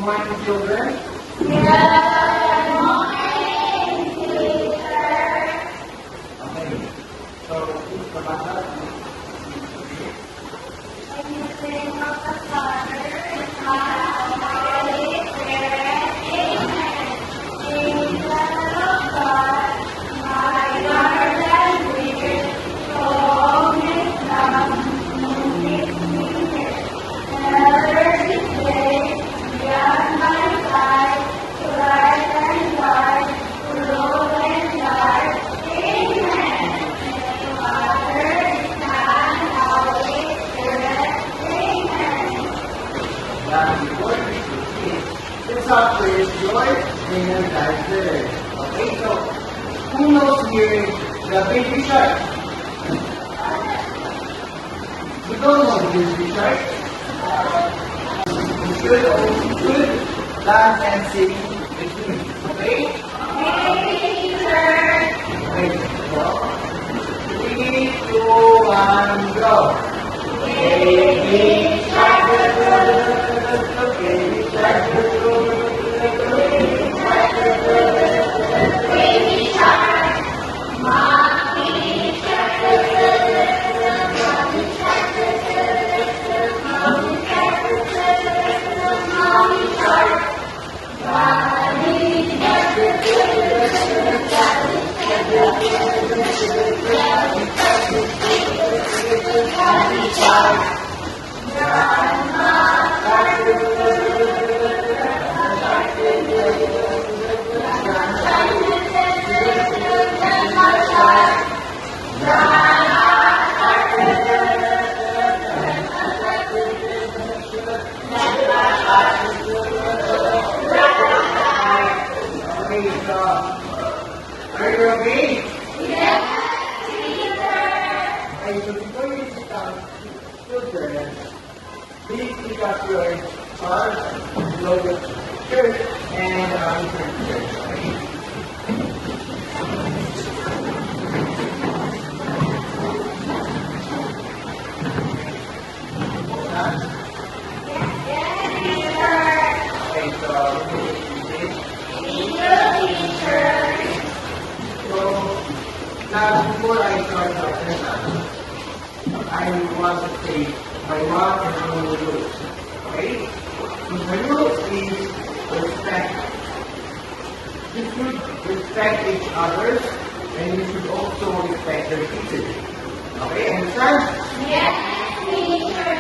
Morning, children. Okay. So, who's the bata? Let's start with Joy and Diver. Okay, so who knows here the baby shark? You don't know the baby shark? You should learn and sing with me. Okay? Okay, so 3, 2, 1, go. Baby shark, baby shark, are you okay? Okay, so before you sit down, children, please pick up your cards, blow your shirt, and your shirt. Okay, so now, before I start my lesson, I want to say my one and only rule. Okay? So the rule is respect. You should respect each other, and you should also respect your teachers. Okay, understand? Yes, teacher.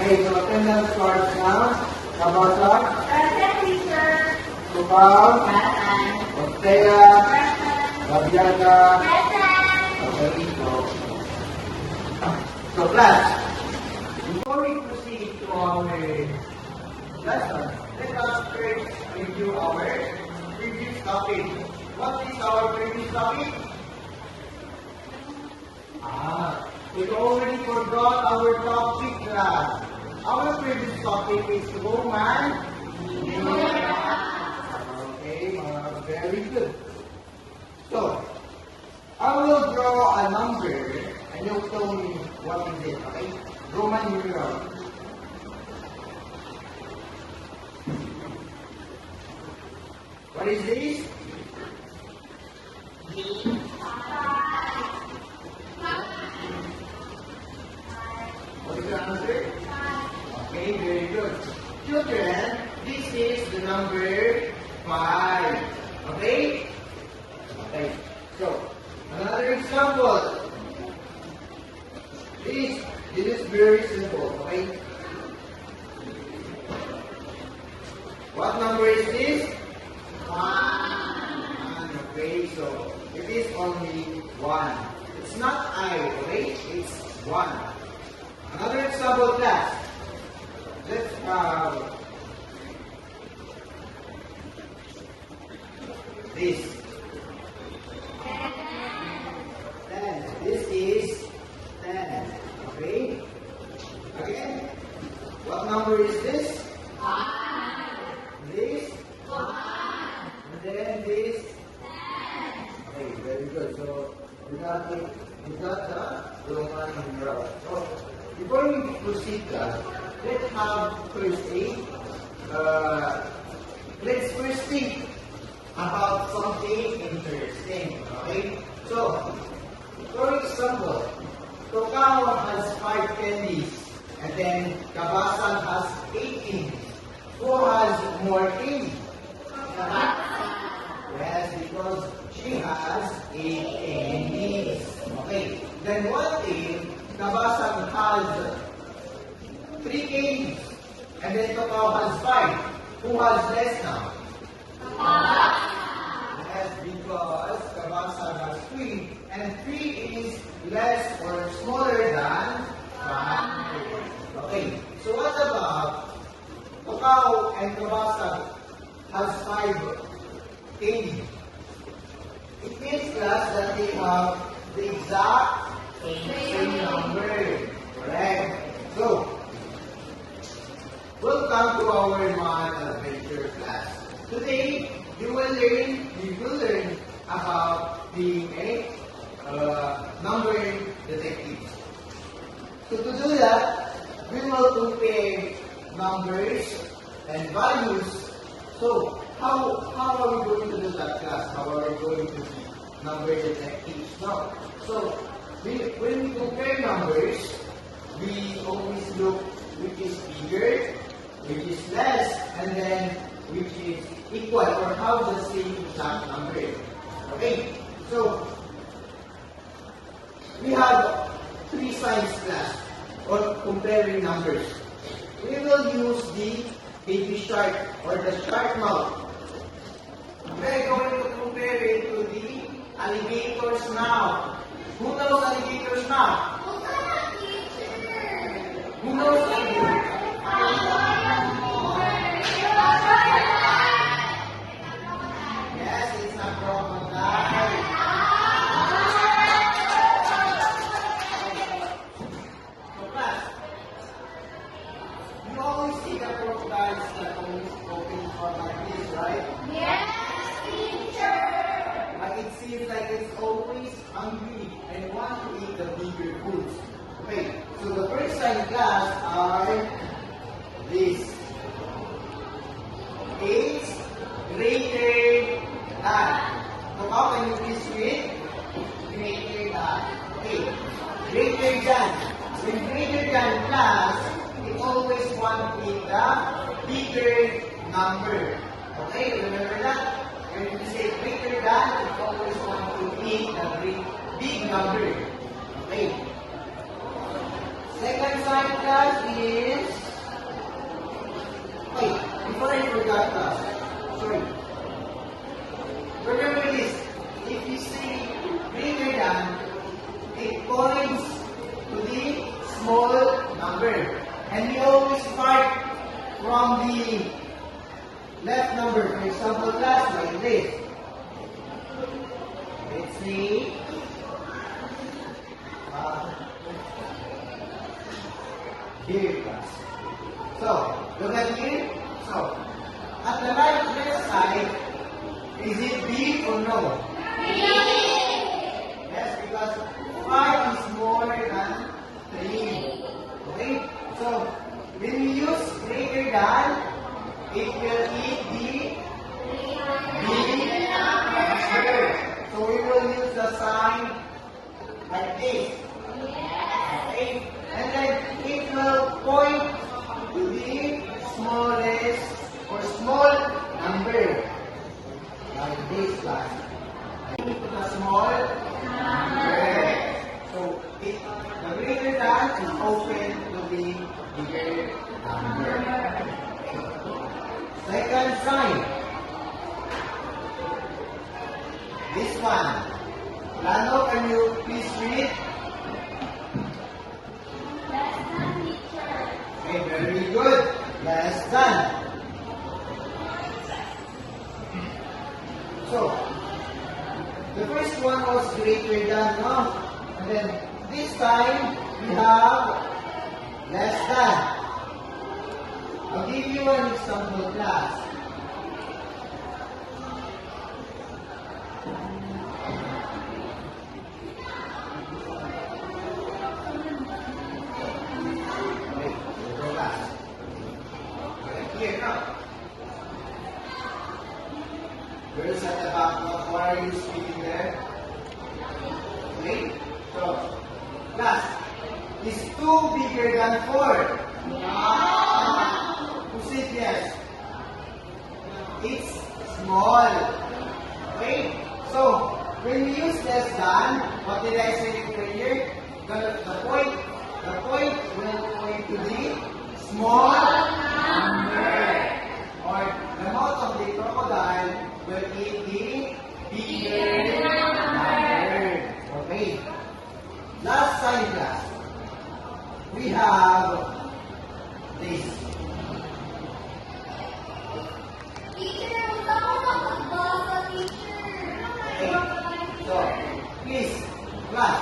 Okay, so attendance starts now. Kabasa, Present, teacher. Kupal, Present. Ortega, Present. Babiaga. Present. Okay, so class, before we proceed to our lesson, let us first review our previous topic. What is our previous topic? We already forgot our topic, class. Our previous topic is Roman. Okay, very good. So, I will draw a number and you'll tell me what is it, okay? Roman numeral. What is this? What is the answer? Okay, very good. Children, this is the number 5. Okay? Okay, so another example. This is very simple, okay? What number is this? 1. Okay, so it is only 1. It's not I, okay? It's 1. Another example, class. Let's this. 10. This is 10. Okay? Again. What number is this? 1. This? 1. And then this? 10. Okay, very good. So, we got the Roman numeral. So, before we proceed, class, let's have first a let's first think about something interesting. Okay? So, for example, Tokao has 5 candies, and then Kabasan has 8 candies. Who has more candy? Yes, because she has 8 candies. Okay. Then one thing, Kabasan has 3 candies, and then Tokao has 5. Who has less now? Yes, because Kabasan has 3, and 3 is less or smaller than 5. Okay, so what about Tokao and Kabasan has 5 candy? It means, class, that they have the exact same number. Correct? So, welcome to our math adventure class. Today, we will learn about being a numbering detective. So to do that, we will compare numbers and values. So how are we going to do that, class? How are we going to be number detectives now? So when we compare numbers, we always look which is bigger, which is less, and then which is equal or have the same exact number. Okay, so we have 3 signs, class, on comparing numbers. We will use the baby shark or the shark mouth. We are going to compare it to the alligators now. Who knows alligators now? Who knows alligators? Yes, it's a crocodile. So class, you always see the crocodiles that always open for like this, right? But it seems like it's always hungry and want to eat the bigger foods. Okay, so the first sign, class, are this. Is greater than. So how can you please read? Greater than. Okay. Greater than. When greater than, class, it always want to eat the bigger number. Okay, remember that? When you say greater than, it always want to eat the big number. Okay. Second sign, class, is. Wait, before I forgot, class. Sorry. Remember this. If you say greater than, it points to the small number. And we always start from the left number. For example, class, like this. Let's see. Here, class. So, look at here. So, at the right left side, is it big or no? Yes, because 5 is more than 3. Okay? So, when we use greater than, it will eat the big number. So, we will use the sign like this. Okay? And then it will point to the smallest or small number. Like this, class. To the small number. So the greater than is open to the bigger number. Second sign. This one. Lano, can you please read? Okay, very good. Less than. So, the first one was greater than, no? And then this time we have less than. I'll give you an example, class. Here now. answer? Okay? So, last. Is 2 bigger than 4? Who said yes? It's small. Okay? So, when we use less than, what did I say earlier? The point will point to the small number. Or the mouth of the crocodile will eat the bigger number. Okay. Last sign class. We have this. Teacher, baba, teacher. Okay. So, please, class,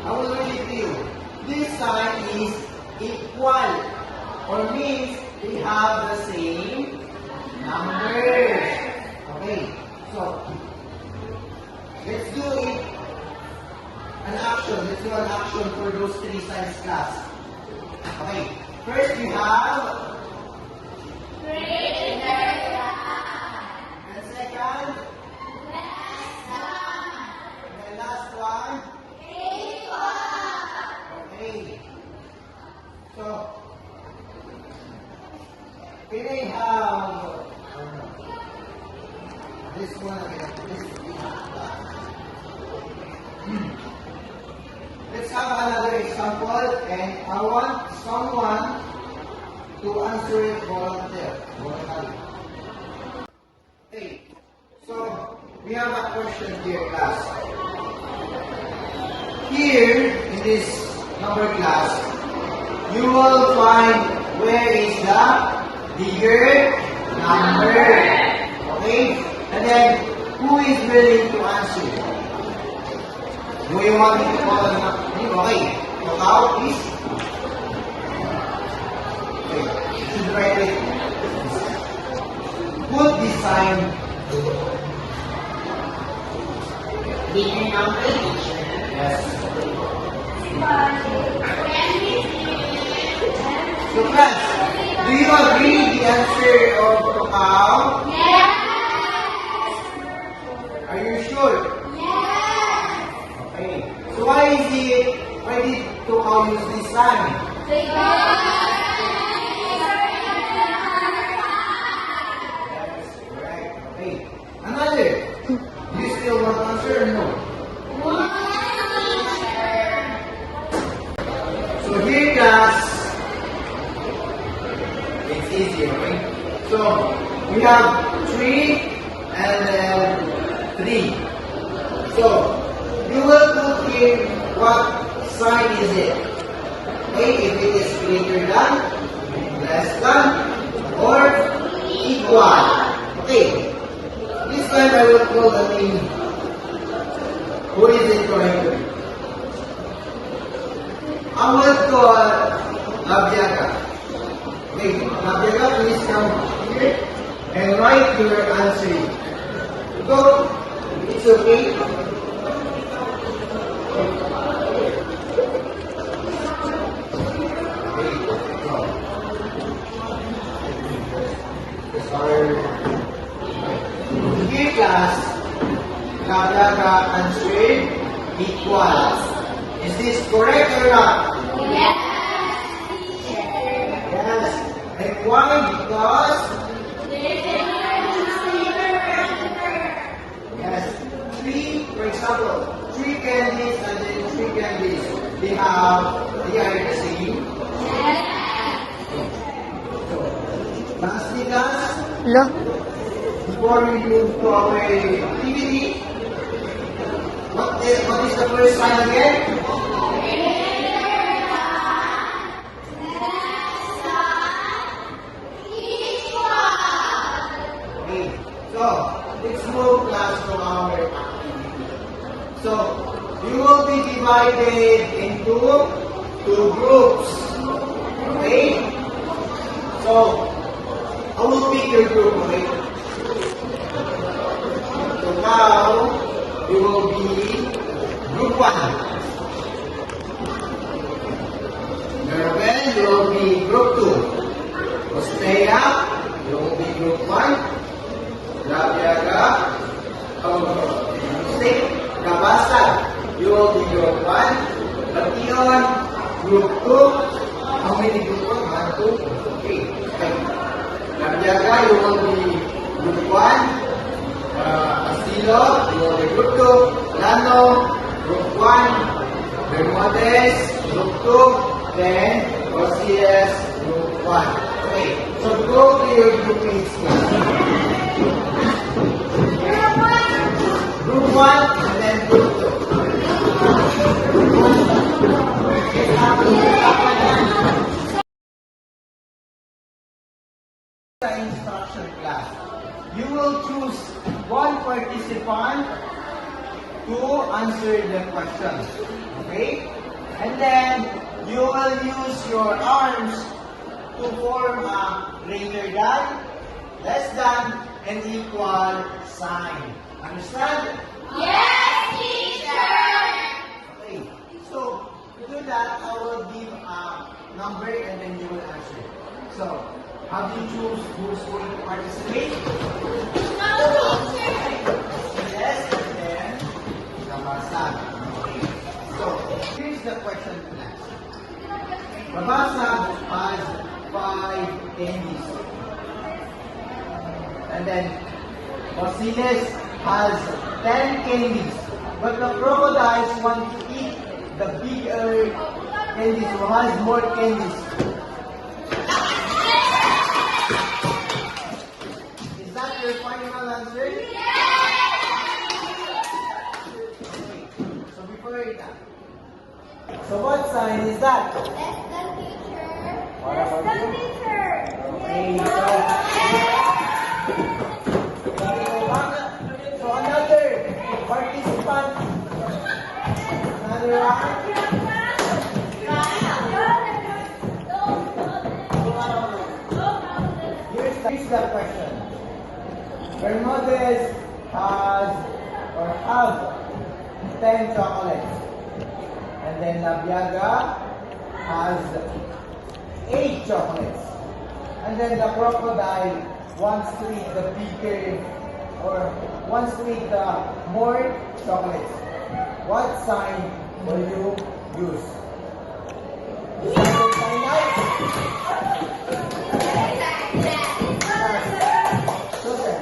I will read it to you. This sign is equal, or means we have the same numbers. Okay, so let's do it. An action. Let's do an action for those 3 signs, class. Okay, first we have, Greater and second, and the last one. Okay. So, can I have this one again? Let's have another example, and I want someone to answer it voluntarily. Okay. So, we have a question here, class. Here, in this number class, you will find where is the bigger number. Okay? And then, who is willing to answer? Do you want me to call on you? Okay. So now, please. Okay. You should write it. Put this sign. Bigger number, teacher. Yes. So class, do you agree the answer of Tokao? Yes. Are you sure? Yes. Okay. So why did Tokao use this sign? Yes, correct. Okay. Another. Do you still want to answer or no? So here class, it's easy, okay? So we have 3 and then 3. So you will put here what sign is it? Okay, if it is greater than, less than, or equal. Okay, this time I will call the name. Who is it going to be? I will call Nabyaga. Okay, Nabyaga, please come here and write your answer. Go. It's okay. Here class, Nabyaga answered equal. Is this correct or not? Yes. Yes. And why? Because yes, 3, for example, 3 candies and then 3 candies. They are the same. So, lastly, class, Lo. before we move to our activity, what is the first sign again? Okay, so let's move class to our activity. So you will be divided into 2 groups. Okay? So I will pick your group, okay? So now you will be group 1. Nerven, you will be group 2. Ostea, you will be group 1. Nabyaga, Mabasa, you will be group 1. Bation, group 2. How many group 1? 1, 2, 3. Okay. Labiaga, you will be group 1. Asilo, you will be group 2. Lano, group 1. Bermudez, group 2. Then, Rosies, group 1. Okay. So go to your group mates. Group 1 and then group 2. Instruction class. You will choose one participant to answer the question. Okay? And then you will use your arms to form a greater than, less than, and equal sign. Understand? Yes, teacher. Okay. So, to do that, I will give a number and then you will answer. So, how do you choose who's going to participate? No, teacher. Yes, and then Nabasag. Okay. So, here's the question class. Nabasag has 5 candies. And then Basiles has 10 candies. But the crocodiles want to eat the bigger candies who has more candies. Is that your final answer? So before that. So what sign is that? Less than teacher. What about you? Teacher. Okay, so another participant. Another one. Here's the question. Bermudez has or have 10 chocolates. And then Labiaga has 8 chocolates. And then the crocodile wants to eat the bigger or wants to eat the more chocolates. What sign will you use? Is that your sign out? Susan,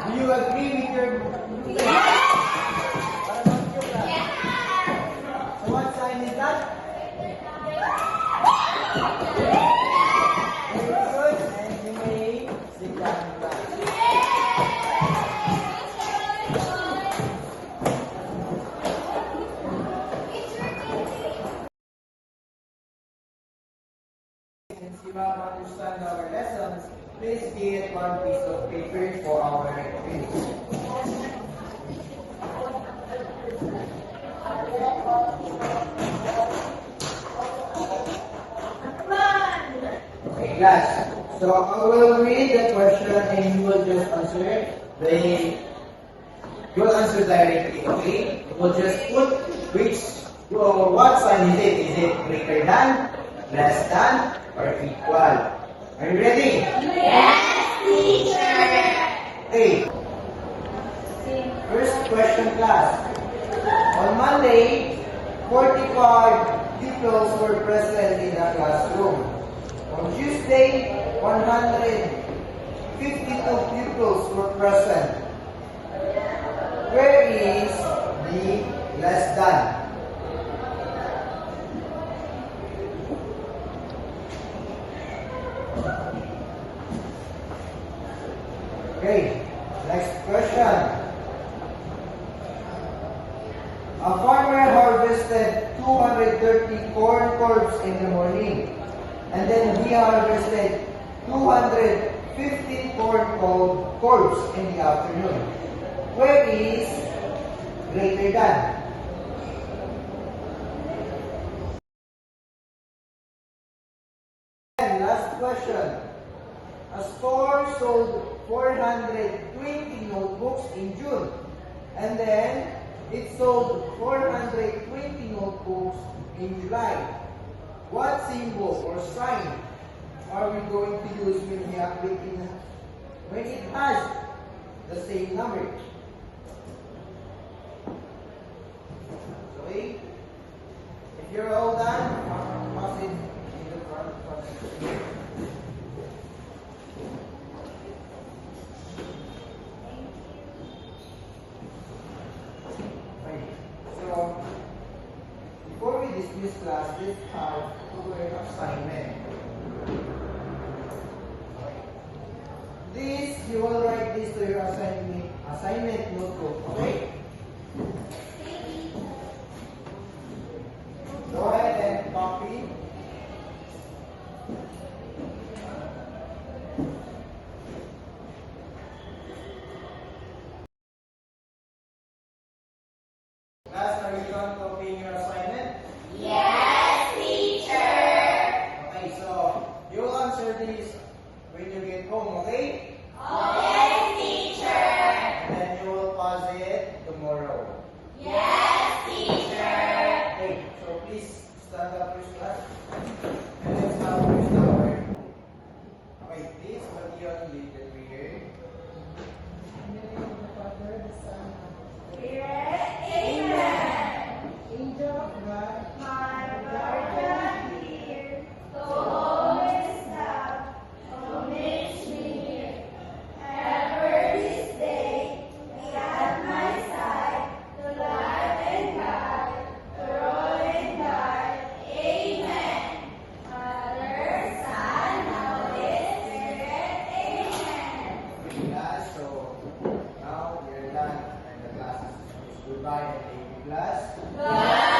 do you agree with your what about you, class? So what sign is that? Very good, and you may sit down in class. Since you have understand our lessons, please get one piece of paper for our activity. Okay, class. So I will read the question and you will just answer you will answer directly, okay? You will just put what sign is it? Is it greater than, less than, or equal? Are you ready? Yes, teacher. Okay. First question, class. On Monday, 45 pupils were present in the classroom. On Tuesday, 152 pupils were present. Where is the less than? Okay, next question. A farmer harvested 230 corn cobs in the morning, and then he harvested 215 corn cobs in the afternoon. Where is greater than? And last question. A store sold 420 notebooks in June, and then it sold 420 notebooks in July. What symbol or sign are we going to use when it has the same number? you're all done, pass it in the front. Okay. So, before we dismiss class, let's have an assignment. Okay. This, you will write this to your assignment notebook, okay? Go ahead and copy. Class, are you done copying your assignment? Yes, teacher. Okay, so you will answer this when you get home, okay? Yes, teacher. And then you will pause it tomorrow. Yes, teacher. Okay, so please stand up, first class. And let's have first hour. Okay, this material you can read. In the name of the Father, the Son, Amen. Angel of God, My guardian here, the always have, omits me near. Ever this day, be at my side, the light and guide, the road and guide. Amen. Father, Son, Holy Spirit. Amen. class. So now we're done and the class is finished. Goodbye and thank you, class. Bye.